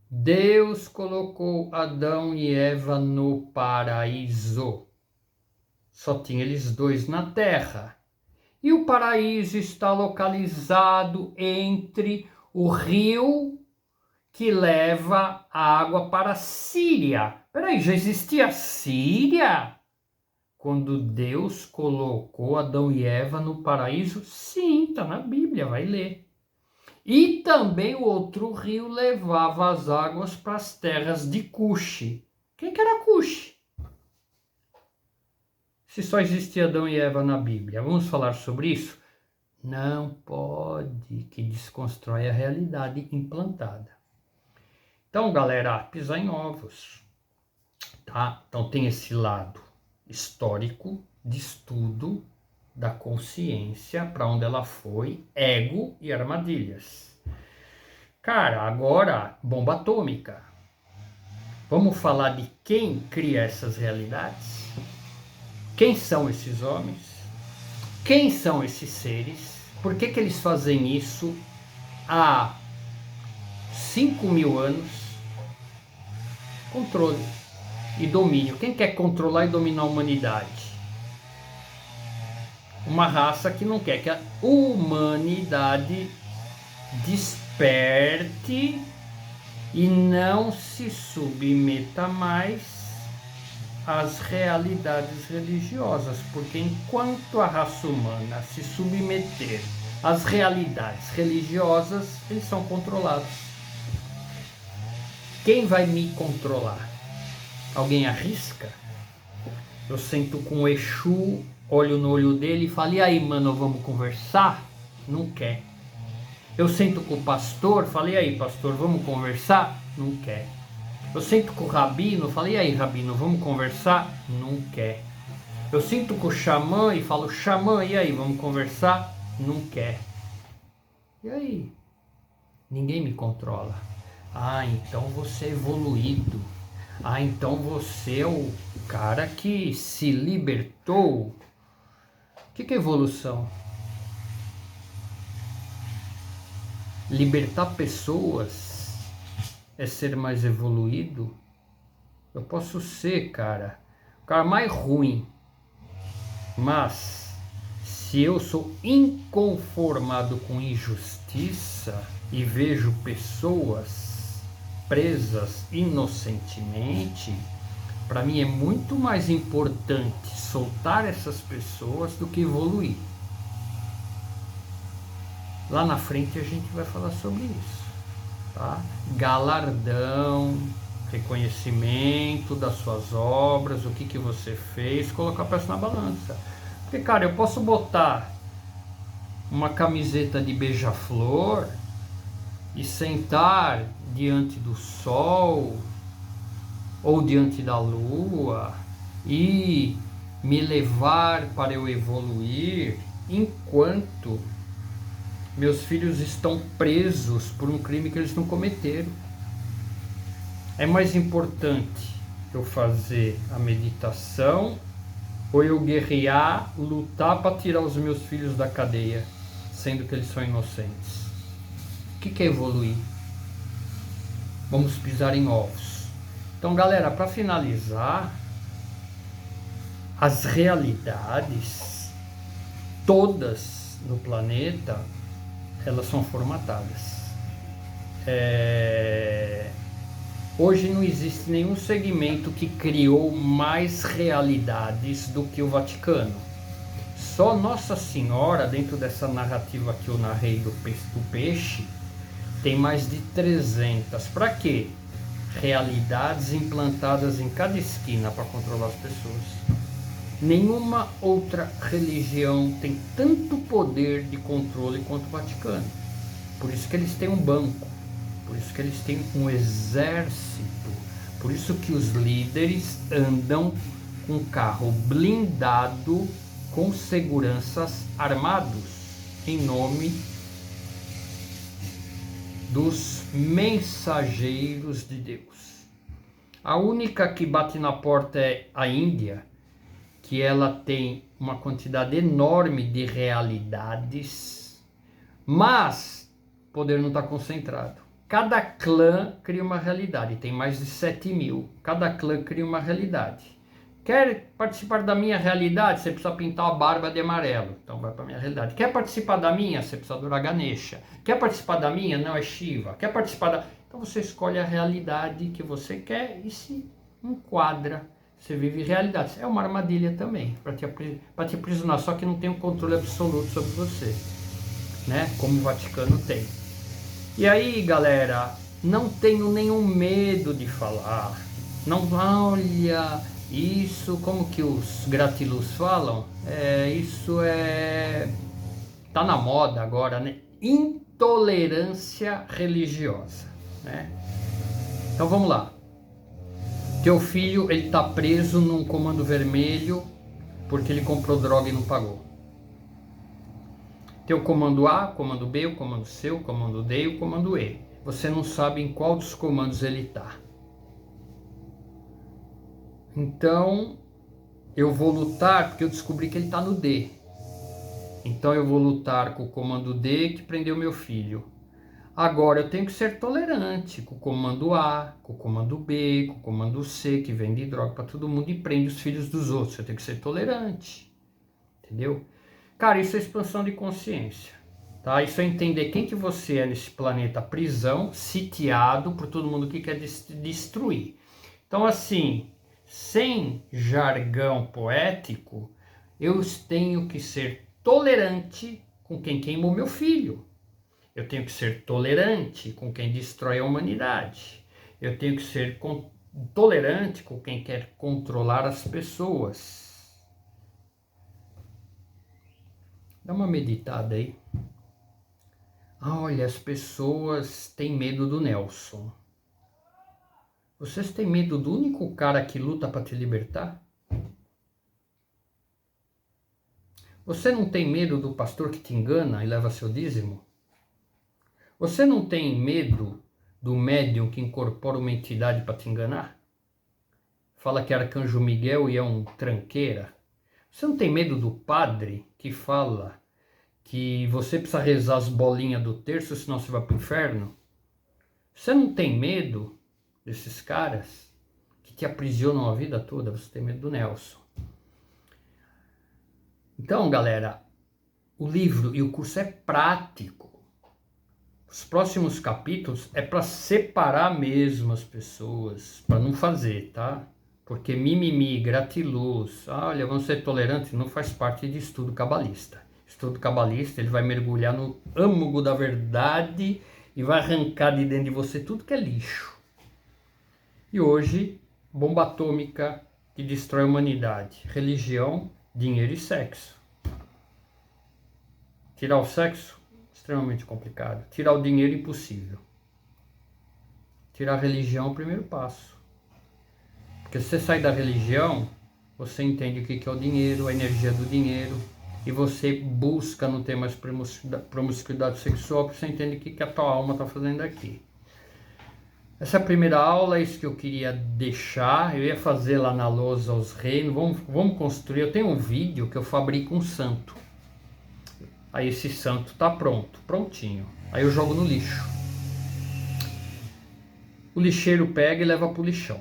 Deus colocou Adão e Eva no paraíso. Só tinha eles dois na terra. E o paraíso está localizado entre o rio que leva a água para a Síria. Peraí, já existia Síria? Quando Deus colocou Adão e Eva no paraíso? Sim, está na Bíblia, vai ler. E também o outro rio levava as águas para as terras de Cuxi. Quem que era Cuxi? Se só existia Adão e Eva na Bíblia. Vamos falar sobre isso? Não pode, que desconstrói a realidade implantada. Então, galera, pisar em ovos, tá? Então tem esse lado histórico de estudo da consciência, para onde ela foi, ego e armadilhas. Cara, agora, bomba atômica. Vamos falar de quem cria essas realidades? Quem são esses homens? Quem são esses seres? Por que eles fazem isso há 5.000 anos? Controle e domínio. Quem quer controlar e dominar a humanidade? Uma raça que não quer que a humanidade desperte e não se submeta mais às realidades religiosas, porque enquanto a raça humana se submeter às realidades religiosas, eles são controlados. Quem vai me controlar? Alguém arrisca? Eu sento com o Exu, olho no olho dele e falo, e aí, mano, vamos conversar? Não quer. Eu sento com o pastor, falei, e aí, pastor, vamos conversar? Não quer. Eu sento com o rabino, falei, e aí, rabino, vamos conversar? Não quer. Eu sento com o xamã e falo, xamã, e aí, vamos conversar? Não quer. E aí? Ninguém me controla. Ah, então você é evoluído. Ah, então você é o cara que se libertou. O que é evolução? Libertar pessoas é ser mais evoluído? Eu posso ser, cara, o cara mais ruim, mas se eu sou inconformado com injustiça e vejo pessoas presas inocentemente, para mim é muito mais importante soltar essas pessoas do que evoluir. Lá na frente a gente vai falar sobre isso, tá? Galardão, reconhecimento das suas obras, o que você fez, colocar o peso na balança. Porque, cara, eu posso botar uma camiseta de beija-flor e sentar diante do sol ou diante da lua e me levar para eu evoluir enquanto meus filhos estão presos por um crime que eles não cometeram. É mais importante eu fazer a meditação ou eu guerrear, lutar para tirar os meus filhos da cadeia, sendo que eles são inocentes? O que é evoluir? Vamos pisar em ovos. Então, galera, para finalizar, as realidades todas no planeta, elas são formatadas. Hoje não existe nenhum segmento que criou mais realidades do que o Vaticano. Só Nossa Senhora, dentro dessa narrativa que eu narrei do peixe, tem mais de 300. Para quê? Realidades implantadas em cada esquina para controlar as pessoas. Nenhuma outra religião tem tanto poder de controle quanto o Vaticano. Por isso que eles têm um banco, por isso que eles têm um exército, por isso que os líderes andam com carro blindado com seguranças armados em nome dos mensageiros de Deus. A única que bate na porta é a Índia, que ela tem uma quantidade enorme de realidades, mas o poder não está concentrado. Cada clã cria uma realidade, tem mais de 7.000. Cada clã cria uma realidade. Quer participar da minha realidade? Você precisa pintar a barba de amarelo. Então vai para a minha realidade. Quer participar da minha? Você precisa adorar Ganesha. Quer participar da minha? Não, é Shiva. Quer participar da... Então você escolhe a realidade que você quer e se enquadra. Você vive realidades. É uma armadilha também, para te aprisionar, só que não tem um controle absoluto sobre você, né? Como o Vaticano tem. E aí, galera, não tenho nenhum medo de falar. Não, olha, isso, como que os gratiluz falam? Isso tá na moda agora, né? Intolerância religiosa, né? Então vamos lá. Teu filho, ele tá preso num comando vermelho porque ele comprou droga e não pagou. Tem o comando A, o comando B, o comando C, o comando D e o comando E. Você não sabe em qual dos comandos ele está. Então, eu vou lutar porque eu descobri que ele está no D. Então, eu vou lutar com o comando D que prendeu meu filho. Agora, eu tenho que ser tolerante com o comando A, com o comando B, com o comando C, que vende droga para todo mundo e prende os filhos dos outros. Eu tenho que ser tolerante. Entendeu? Cara, isso é expansão de consciência, tá? Isso é entender quem que você é nesse planeta prisão, sitiado por todo mundo que quer destruir. Então, assim, sem jargão poético, eu tenho que ser tolerante com quem queimou meu filho. Eu tenho que ser tolerante com quem destrói a humanidade. Eu tenho que ser tolerante com quem quer controlar as pessoas. Dá uma meditada aí. Olha, as pessoas têm medo do Nelson. Vocês têm medo do único cara que luta para te libertar? Você não tem medo do pastor que te engana e leva seu dízimo? Você não tem medo do médium que incorpora uma entidade para te enganar? Fala que é Arcanjo Miguel e é um tranqueira? Você não tem medo do padre que fala que você precisa rezar as bolinhas do terço, senão você vai para o inferno? Você não tem medo desses caras que te aprisionam a vida toda? Você tem medo do Nelson. Então, galera, o livro e o curso é prático. Os próximos capítulos é para separar mesmo as pessoas, para não fazer, tá? Porque mimimi, gratiluz, olha, vamos ser tolerantes, não faz parte de estudo cabalista. Estudo cabalista, ele vai mergulhar no âmago da verdade e vai arrancar de dentro de você tudo que é lixo. E hoje, bomba atômica que destrói a humanidade, religião, dinheiro e sexo. Tirar o sexo, extremamente complicado. Tirar o dinheiro, impossível. Tirar a religião é o primeiro passo. Porque se você sai da religião, você entende o que é o dinheiro, a energia do dinheiro, e você busca não ter mais promiscuidade sexual, porque você entende o que a tua alma está fazendo aqui. Essa é a primeira aula, é isso que eu queria deixar. Eu ia fazer lá na lousa os reinos, vamos construir. Eu tenho um vídeo que eu fabrico um santo. Aí esse santo tá pronto, prontinho. Aí eu jogo no lixo. O lixeiro pega e leva pro lixão.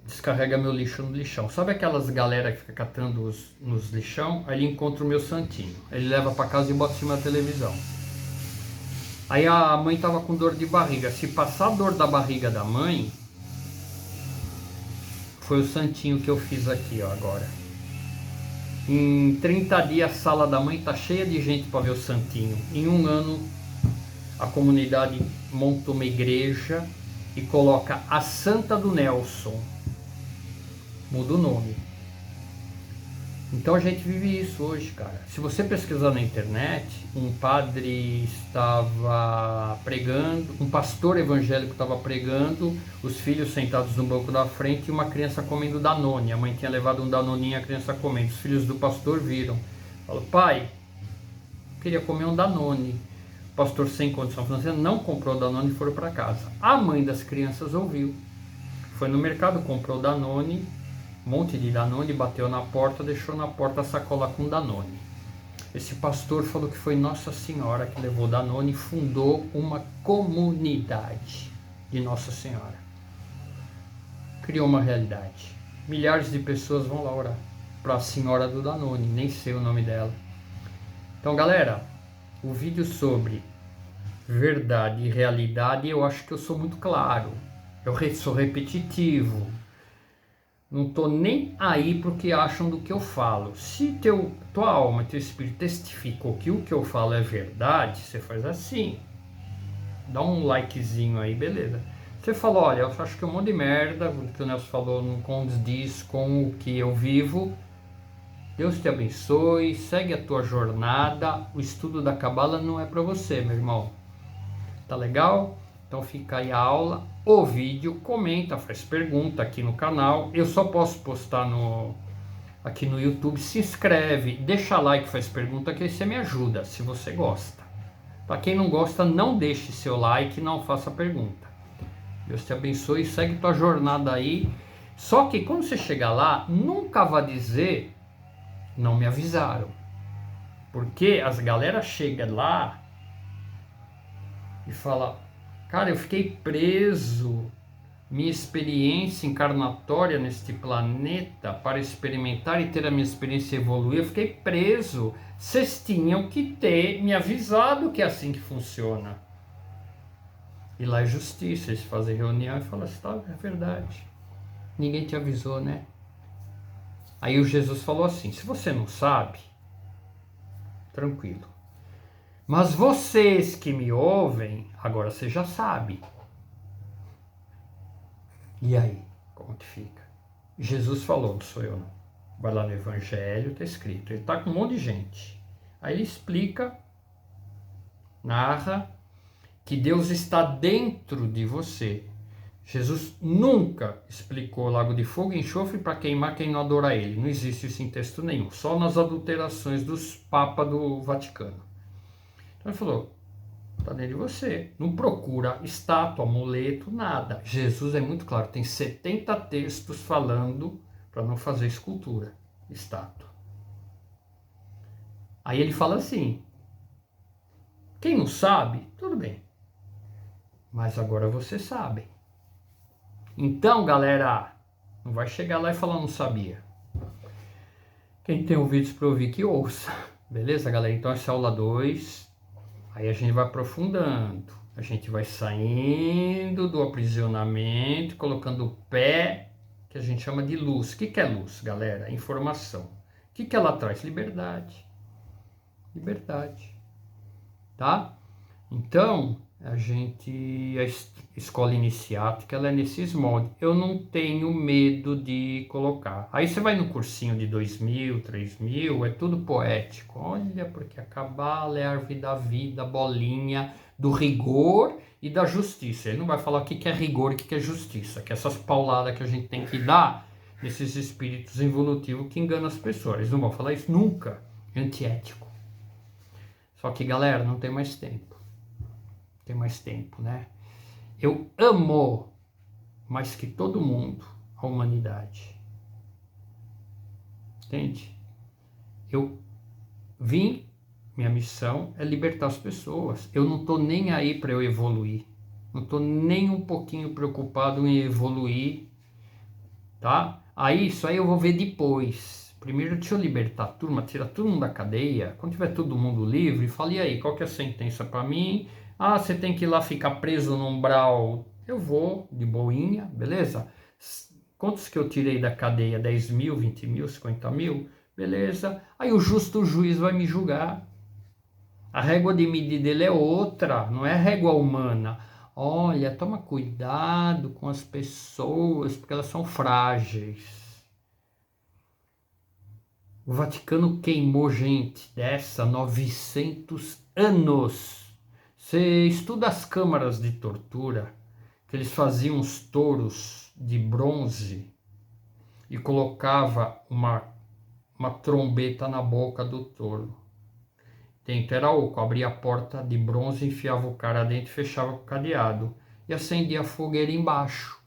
Descarrega meu lixo no lixão. Sabe aquelas galera que fica catando nos lixão? Aí ele encontra o meu santinho. Ele leva para casa e bota em cima da televisão. Aí a mãe tava com dor de barriga. Se passar a dor da barriga da mãe, foi o santinho que eu fiz aqui, ó, agora. Em 30 dias a sala da mãe tá cheia de gente para ver o santinho. Em um ano a comunidade monta uma igreja e coloca a Santa do Nelson. Muda o nome. Então a gente vive isso hoje, cara. Se você pesquisar na internet, um padre estava pregando, um pastor evangélico estava pregando, os filhos sentados no banco da frente e uma criança comendo Danone. A mãe tinha levado um Danoninho e a criança comendo. Os filhos do pastor viram. Falou, pai, eu queria comer um Danone. O pastor, sem condição financeira, não comprou o Danone e foram para casa. A mãe das crianças ouviu. Foi no mercado, comprou o Danone, um monte de Danone, bateu na porta, deixou na porta a sacola com Danone. Esse pastor falou que foi Nossa Senhora que levou Danone e fundou uma comunidade de Nossa Senhora. Criou uma realidade. Milhares de pessoas vão lá orar para a Senhora do Danone, nem sei o nome dela. Então, galera, o vídeo sobre verdade e realidade, eu acho que eu sou muito claro. Eu sou repetitivo. Não tô nem aí porque acham do que eu falo. Se tua alma, teu espírito testificou que o que eu falo é verdade, você faz assim. Dá um likezinho aí, beleza. Você falou, olha, eu acho que é um monte de merda, o que o Nelson falou não condiz com o que eu vivo. Deus te abençoe, segue a tua jornada. O estudo da Cabala não é para você, meu irmão. Tá legal? Então fica aí a aula, o vídeo, comenta, faz pergunta aqui no canal. Eu só posso postar aqui no YouTube. Se inscreve, deixa like, faz pergunta, que aí você me ajuda, se você gosta. Para quem não gosta, não deixe seu like, não faça pergunta. Deus te abençoe, segue tua jornada aí. Só que quando você chegar lá, nunca vá dizer, não me avisaram. Porque as galera chega lá e fala, cara, eu fiquei preso, minha experiência encarnatória neste planeta para experimentar e ter a minha experiência evoluir, eu fiquei preso. Vocês tinham que ter me avisado que é assim que funciona. E lá é justiça, eles fazem reunião e falam assim, tá, é verdade. Ninguém te avisou, né? Aí o Jesus falou assim: se você não sabe, tranquilo. Mas vocês que me ouvem, agora você já sabe. E aí, como que fica? Jesus falou, não sou eu não. Vai lá no Evangelho, está escrito. Ele está com um monte de gente. Aí ele explica, narra, que Deus está dentro de você. Jesus nunca explicou lago de fogo e enxofre para queimar quem não adora ele. Não existe isso em texto nenhum. Só nas adulterações dos papas do Vaticano. Então ele falou, está dentro de você. Não procura estátua, amuleto, nada. Jesus é muito claro. Tem 70 textos falando para não fazer escultura, estátua. Aí ele fala assim, quem não sabe, tudo bem. Mas agora você sabe. Então, galera, não vai chegar lá e falar não sabia. Quem tem ouvidos para ouvir que ouça. Beleza, galera? Então essa é a aula 2. Aí a gente vai aprofundando. A gente vai saindo do aprisionamento, colocando o pé, que a gente chama de luz. O que é luz, galera? Informação. O que ela traz? Liberdade. Liberdade. Tá? Então, a escola iniciática, ela é nesses moldes. Eu não tenho medo de colocar. Aí você vai no cursinho de 2.000, 3.000, é tudo poético. Olha, porque a cabala é a árvore da vida, a bolinha do rigor e da justiça. Ele não vai falar o que é rigor e o que é justiça, que é essas pauladas que a gente tem que dar nesses espíritos evolutivos que enganam as pessoas. Eles não vão falar isso nunca. É antiético. Só que, galera, não tem mais tempo. Tem mais tempo, né? Eu amo mais que todo mundo a humanidade. Entende? Eu vim, minha missão é libertar as pessoas. Eu não tô nem aí para eu evoluir. Não tô nem um pouquinho preocupado em evoluir, tá? Aí, isso aí eu vou ver depois. Primeiro deixa eu libertar a turma, tirar todo mundo da cadeia. Quando tiver todo mundo livre, fala, e aí, qual que é a sentença para mim? Ah, você tem que ir lá ficar preso no umbral. Eu vou, de boinha, beleza? Quantos que eu tirei da cadeia? 10 mil, 20 mil, 50 mil? Beleza. Aí o justo juiz vai me julgar. A régua de medida dele é outra, não é régua humana. Olha, toma cuidado com as pessoas, porque elas são frágeis. O Vaticano queimou gente dessa 900 anos. Você estuda as câmaras de tortura, que eles faziam os touros de bronze e colocava uma trombeta na boca do touro. Dentro era oco, abria a porta de bronze, enfiava o cara dentro e fechava com o cadeado. E acendia a fogueira embaixo.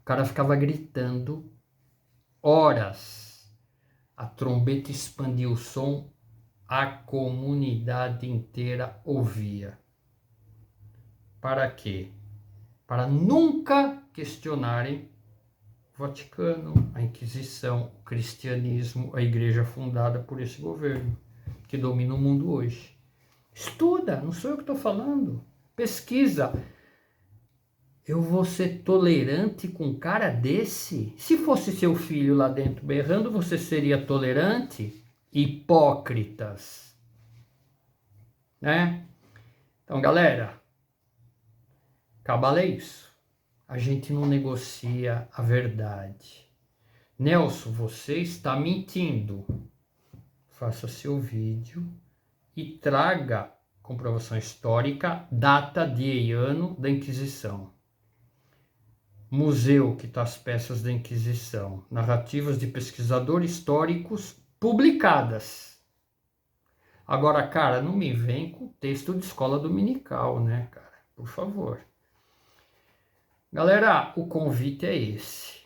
O cara ficava gritando horas. A trombeta expandia o som, a comunidade inteira ouvia. Para quê? Para nunca questionarem o Vaticano, a Inquisição, o cristianismo, a igreja fundada por esse governo, que domina o mundo hoje. Estuda, não sou eu que estou falando. Pesquisa. Eu vou ser tolerante com um cara desse? Se fosse seu filho lá dentro berrando, você seria tolerante? Hipócritas. Né? Então, galera, cabala é isso. A gente não negocia a verdade. Nelson, você está mentindo. Faça seu vídeo e traga comprovação histórica, data, dia e ano da Inquisição. Museu que está as peças da Inquisição, narrativas de pesquisadores históricos publicadas. Agora, cara, não me vem com texto de escola dominical, né, cara? Por favor. Galera, o convite é esse.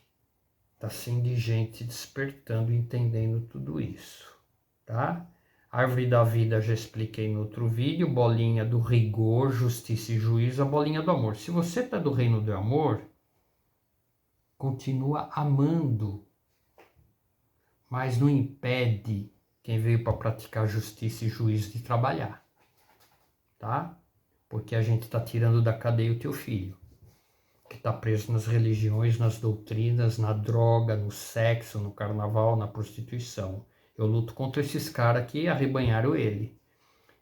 Tá assim de gente despertando e entendendo tudo isso, tá? Árvore da vida já expliquei no outro vídeo, bolinha do rigor, justiça e juízo, a bolinha do amor. Se você tá do reino do amor, continua amando, mas não impede quem veio para praticar justiça e juízo de trabalhar, tá? Porque a gente está tirando da cadeia o teu filho. que está preso nas religiões, nas doutrinas, na droga, no sexo, no carnaval, na prostituição. Eu luto contra esses caras que arrebanharam ele.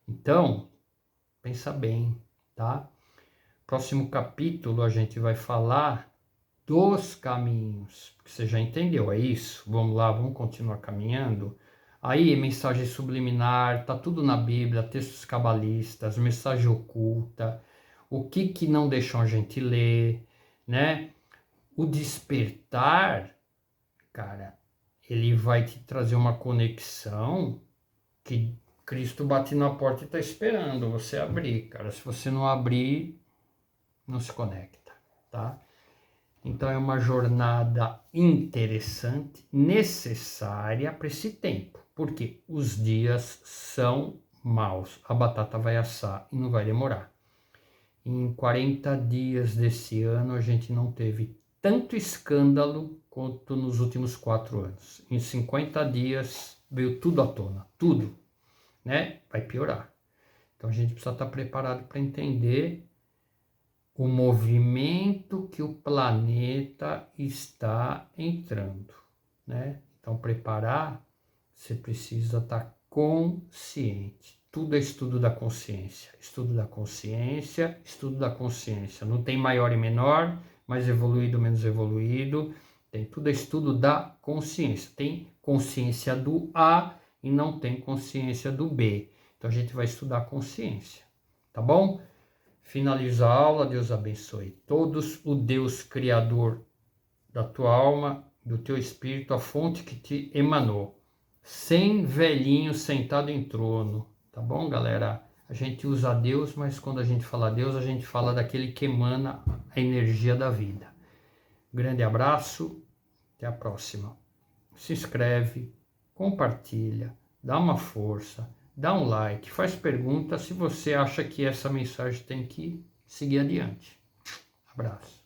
Então, pensa bem, tá? Próximo capítulo a gente vai falar dos caminhos, porque você já entendeu, é isso? Vamos lá, vamos continuar caminhando. Aí, mensagem subliminar, tá tudo na Bíblia, textos cabalistas, mensagem oculta, o que não deixam a gente ler, né? O despertar, cara, ele vai te trazer uma conexão que Cristo bate na porta e está esperando você abrir, cara. Se você não abrir, não se conecta, tá? Então é uma jornada interessante, necessária para esse tempo, porque os dias são maus. A batata vai assar e não vai demorar. Em 40 dias desse ano a gente não teve tanto escândalo quanto nos últimos 4 anos. Em 50 dias veio tudo à tona, tudo, né? Vai piorar. Então a gente precisa estar preparado para entender o movimento que o planeta está entrando, né? Então preparar, você precisa estar consciente. Tudo é estudo da consciência. Estudo da consciência, estudo da consciência. Não tem maior e menor, mais evoluído, menos evoluído. Tem tudo é estudo da consciência. Tem consciência do A e não tem consciência do B. Então a gente vai estudar a consciência, tá bom? Finaliza a aula, Deus abençoe todos. O Deus Criador da tua alma, do teu espírito, a fonte que te emanou. Sem velhinho sentado em trono. Tá bom, galera? A gente usa Deus, mas quando a gente fala Deus, a gente fala daquele que emana a energia da vida. Grande abraço, até a próxima. Se inscreve, compartilha, dá uma força, dá um like, faz pergunta se você acha que essa mensagem tem que seguir adiante. Abraço.